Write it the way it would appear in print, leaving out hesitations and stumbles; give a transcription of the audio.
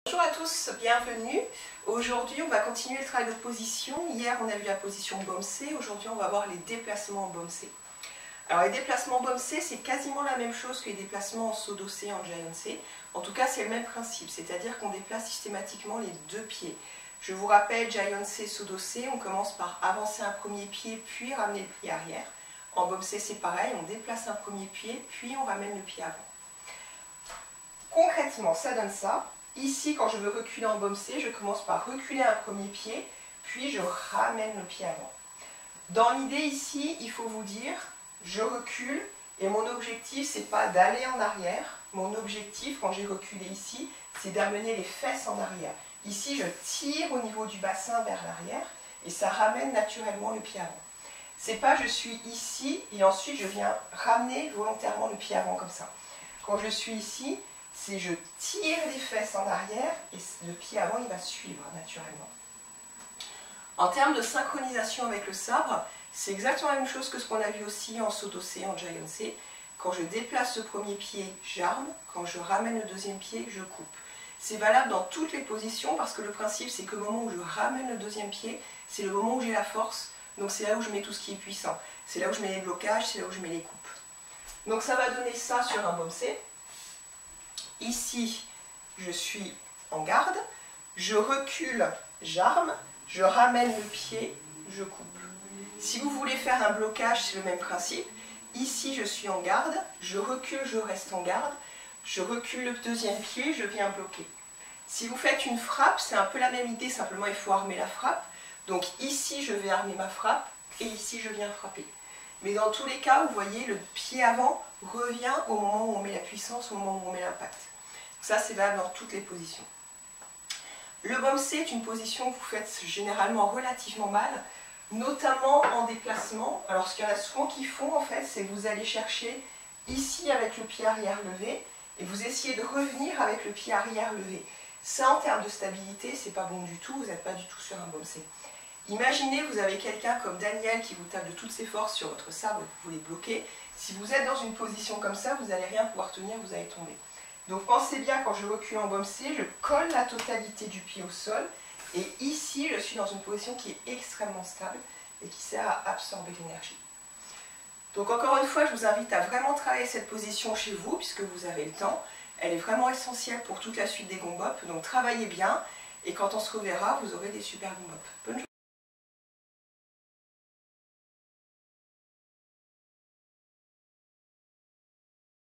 Bonjour à tous, bienvenue. Aujourd'hui, on va continuer le travail de position. Hier, on a vu la position baume C. Aujourd'hui, on va voir les déplacements en baume C. Alors, les déplacements en baume C, c'est quasiment la même chose que les déplacements en Sodo C, en Giant C. En tout cas, c'est le même principe, c'est-à-dire qu'on déplace systématiquement les deux pieds. Je vous rappelle, Giant C, Sodo C, on commence par avancer un premier pied, puis ramener le pied arrière. En baume C, c'est pareil, on déplace un premier pied, puis on ramène le pied avant. Concrètement, ça donne ça. Ici, quand je veux reculer en baume C, je commence par reculer un premier pied, puis je ramène le pied avant. Dans l'idée ici, il faut vous dire, je recule, et mon objectif, c'est pas d'aller en arrière. Mon objectif, quand j'ai reculé ici, c'est d'amener les fesses en arrière. Ici, je tire au niveau du bassin vers l'arrière, et ça ramène naturellement le pied avant. C'est pas je suis ici, et ensuite je viens ramener volontairement le pied avant comme ça. Quand je suis ici, c'est je tire les fesses en arrière et le pied avant il va suivre naturellement. En termes de synchronisation avec le sabre, c'est exactement la même chose que ce qu'on a vu aussi en Sodo C, en Giant C. Quand je déplace le premier pied, j'arme. Quand je ramène le deuxième pied, je coupe. C'est valable dans toutes les positions parce que le principe c'est que le moment où je ramène le deuxième pied, c'est le moment où j'ai la force. Donc c'est là où je mets tout ce qui est puissant. C'est là où je mets les blocages, c'est là où je mets les coupes. Donc ça va donner ça sur un baume C. Ici, je suis en garde, je recule, j'arme, je ramène le pied, je coupe. Si vous voulez faire un blocage, c'est le même principe. Ici, je suis en garde, je recule, je reste en garde, je recule le deuxième pied, je viens bloquer. Si vous faites une frappe, c'est un peu la même idée, simplement il faut armer la frappe. Donc ici, je vais armer ma frappe et ici, je viens frapper. Mais dans tous les cas, vous voyez, le pied avant revient au moment où on met la puissance, au moment où on met l'impact. Ça, c'est valable dans toutes les positions. Le baume C est une position que vous faites généralement relativement mal, notamment en déplacement. Alors, ce qu'il y en a souvent qui font, en fait, c'est que vous allez chercher ici avec le pied arrière levé et vous essayez de revenir avec le pied arrière levé. Ça, en termes de stabilité, c'est pas bon du tout, vous n'êtes pas du tout sur un baume C. Imaginez, vous avez quelqu'un comme Daniel qui vous tape de toutes ses forces sur votre sabre et que vous voulez bloquer. Si vous êtes dans une position comme ça, vous n'allez rien pouvoir tenir, vous allez tomber. Donc pensez bien, quand je recule en baume C, je colle la totalité du pied au sol. Et ici, je suis dans une position qui est extrêmement stable et qui sert à absorber l'énergie. Donc encore une fois, je vous invite à vraiment travailler cette position chez vous, puisque vous avez le temps. Elle est vraiment essentielle pour toute la suite des gombop. Donc travaillez bien. Et quand on se reverra, vous aurez des super gombop. Bonne journée.